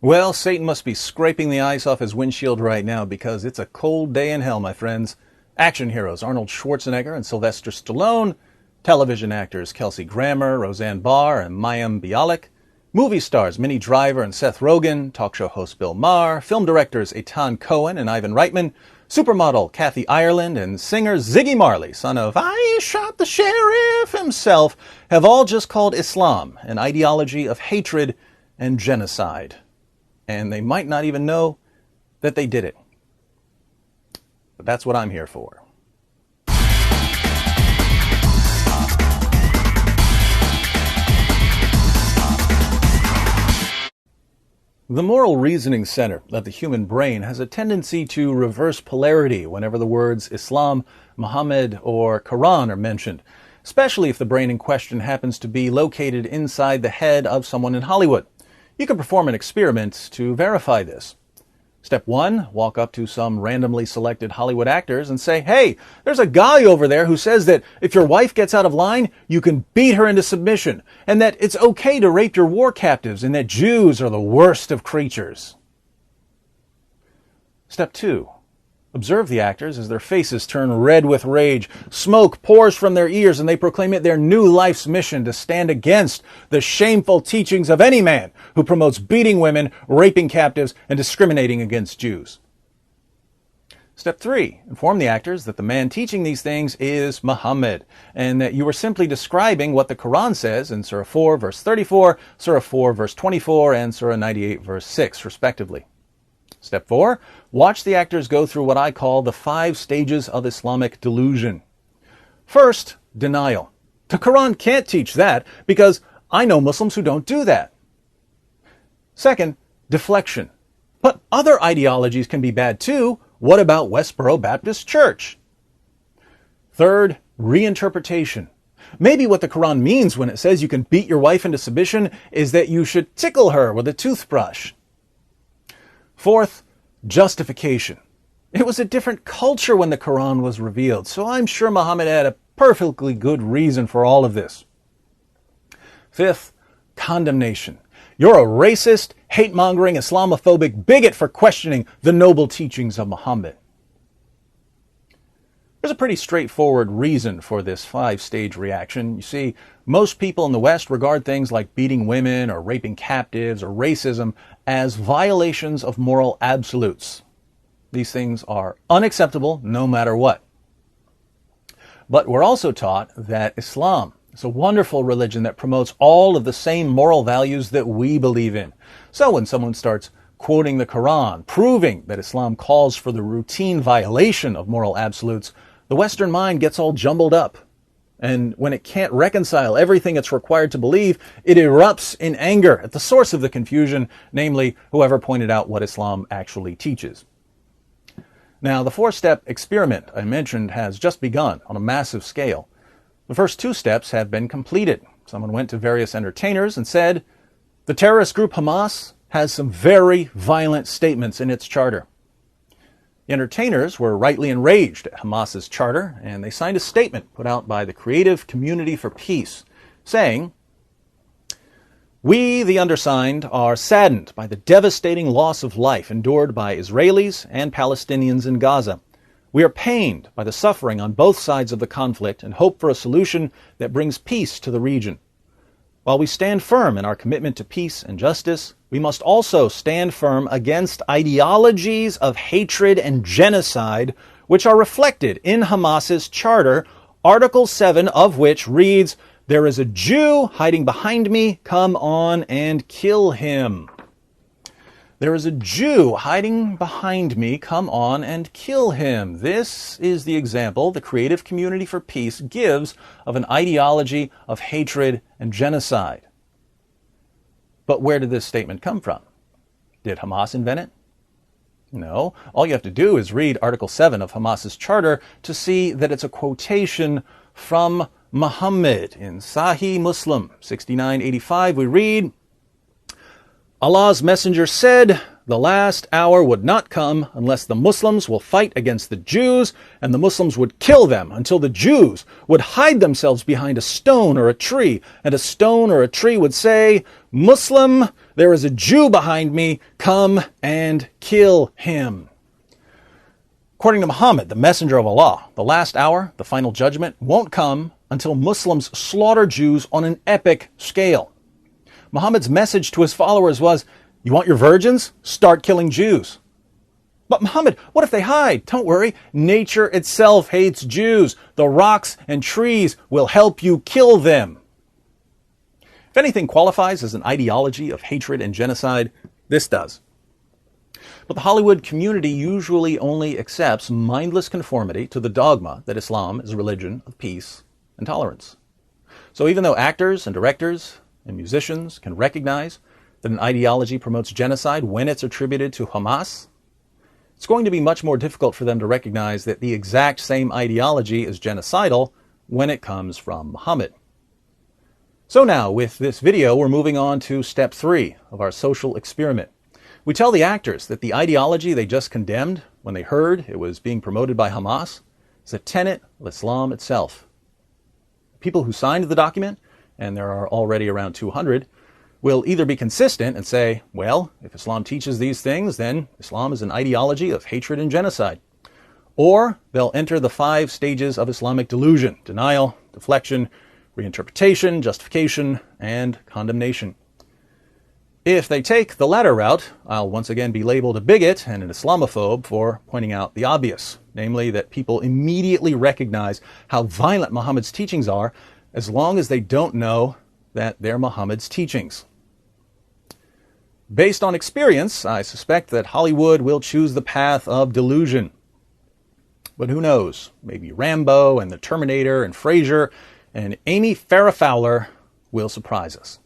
Well, Satan must be scraping the ice off his windshield right now because it's a cold day in hell, my friends. Action heroes Arnold Schwarzenegger and Sylvester Stallone, television actors Kelsey Grammer, Roseanne Barr, and Mayim Bialik, movie stars Minnie Driver and Seth Rogen, talk show host Bill Maher, film directors Eitan Cohen and Ivan Reitman, supermodel Kathy Ireland, and singer Ziggy Marley, son of I Shot the Sheriff himself, have all just called Islam an ideology of hatred and genocide. And they might not even know that they did it. But that's what I'm here for. The moral reasoning center of the human brain has a tendency to reverse polarity whenever the words Islam, Muhammad, or Quran are mentioned, especially if the brain in question happens to be located inside the head of someone in Hollywood. You can perform an experiment to verify this. Step 1, walk up to some randomly selected Hollywood actors and say, hey, there's a guy over there who says that if your wife gets out of line, you can beat her into submission, and that it's okay to rape your war captives, and that Jews are the worst of creatures. Step 2, observe the actors as their faces turn red with rage. Smoke pours from their ears, and they proclaim it their new life's mission to stand against the shameful teachings of any man who promotes beating women, raping captives, and discriminating against Jews. Step 3, inform the actors that the man teaching these things is Muhammad, and that you are simply describing what the Quran says in Surah 4, verse 34, Surah 4, verse 24, and Surah 98, verse 6, respectively. Step 4, watch the actors go through what I call the 5 stages of Islamic delusion. First, denial. The Quran can't teach that because I know Muslims who don't do that. Second, deflection. But other ideologies can be bad too. What about Westboro Baptist Church? Third, reinterpretation. Maybe what the Quran means when it says you can beat your wife into submission is that you should tickle her with a toothbrush. Fourth, justification. It was a different culture when the Quran was revealed, so I'm sure Muhammad had a perfectly good reason for all of this. Fifth, condemnation. You're a racist, hate-mongering, Islamophobic bigot for questioning the noble teachings of Muhammad. There's a pretty straightforward reason for this 5-stage reaction. You see, most people in the West regard things like beating women or raping captives or racism as violations of moral absolutes. These things are unacceptable no matter what. But we're also taught that Islam is a wonderful religion that promotes all of the same moral values that we believe in. So when someone starts quoting the Quran, proving that Islam calls for the routine violation of moral absolutes, the Western mind gets all jumbled up. And when it can't reconcile everything it's required to believe, it erupts in anger at the source of the confusion, namely whoever pointed out what Islam actually teaches. Now, the 4-step experiment I mentioned has just begun on a massive scale. The first 2 steps have been completed. Someone went to various entertainers and said, the terrorist group Hamas has some very violent statements in its charter. The entertainers were rightly enraged at Hamas's charter, and they signed a statement put out by the Creative Community for Peace, saying, we, the undersigned, are saddened by the devastating loss of life endured by Israelis and Palestinians in Gaza. We are pained by the suffering on both sides of the conflict and hope for a solution that brings peace to the region. While we stand firm in our commitment to peace and justice, we must also stand firm against ideologies of hatred and genocide which are reflected in Hamas's charter, Article 7 of which reads, there is a Jew hiding behind me, come on and kill him. There is a Jew hiding behind me, come on and kill him. This is the example the Creative Community for Peace gives of an ideology of hatred and genocide. But where did this statement come from? Did Hamas invent it? No. All you have to do is read Article 7 of Hamas's charter to see that it's a quotation from Muhammad. In Sahih Muslim 6985 we read, Allah's messenger said, the last hour would not come unless the Muslims will fight against the Jews, and the Muslims would kill them until the Jews would hide themselves behind a stone or a tree, and a stone or a tree would say, Muslim, There is a Jew behind me. Come and kill him. According to Muhammad, the messenger of Allah, the last hour, the final judgment, won't come until Muslims slaughter Jews on an epic scale. Muhammad's message to his followers was, you want your virgins? Start killing Jews. But Muhammad, what if they hide? Don't worry. Nature itself hates Jews. The rocks and trees will help you kill them. If anything qualifies as an ideology of hatred and genocide, this does. But the Hollywood community usually only accepts mindless conformity to the dogma that Islam is a religion of peace and tolerance. So even though actors and directors and musicians can recognize that an ideology promotes genocide when it's attributed to Hamas, it's going to be much more difficult for them to recognize that the exact same ideology is genocidal when it comes from Muhammad. So now, with this video, we're moving on to step 3 of our social experiment. We tell the actors that the ideology they just condemned when they heard it was being promoted by Hamas is a tenet of Islam itself. People who signed the document, and there are already around 200, will either be consistent and say, well, if Islam teaches these things, then Islam is an ideology of hatred and genocide. Or they'll enter the 5 stages of Islamic delusion: denial, deflection, reinterpretation, justification, and condemnation. If they take the latter route, I'll once again be labeled a bigot and an Islamophobe for pointing out the obvious, namely that people immediately recognize how violent Muhammad's teachings are as long as they don't know that they're Muhammad's teachings. Based on experience, I suspect that Hollywood will choose the path of delusion. But who knows? Maybe Rambo and the Terminator and Frasier and Amy Farrah Fowler will surprise us.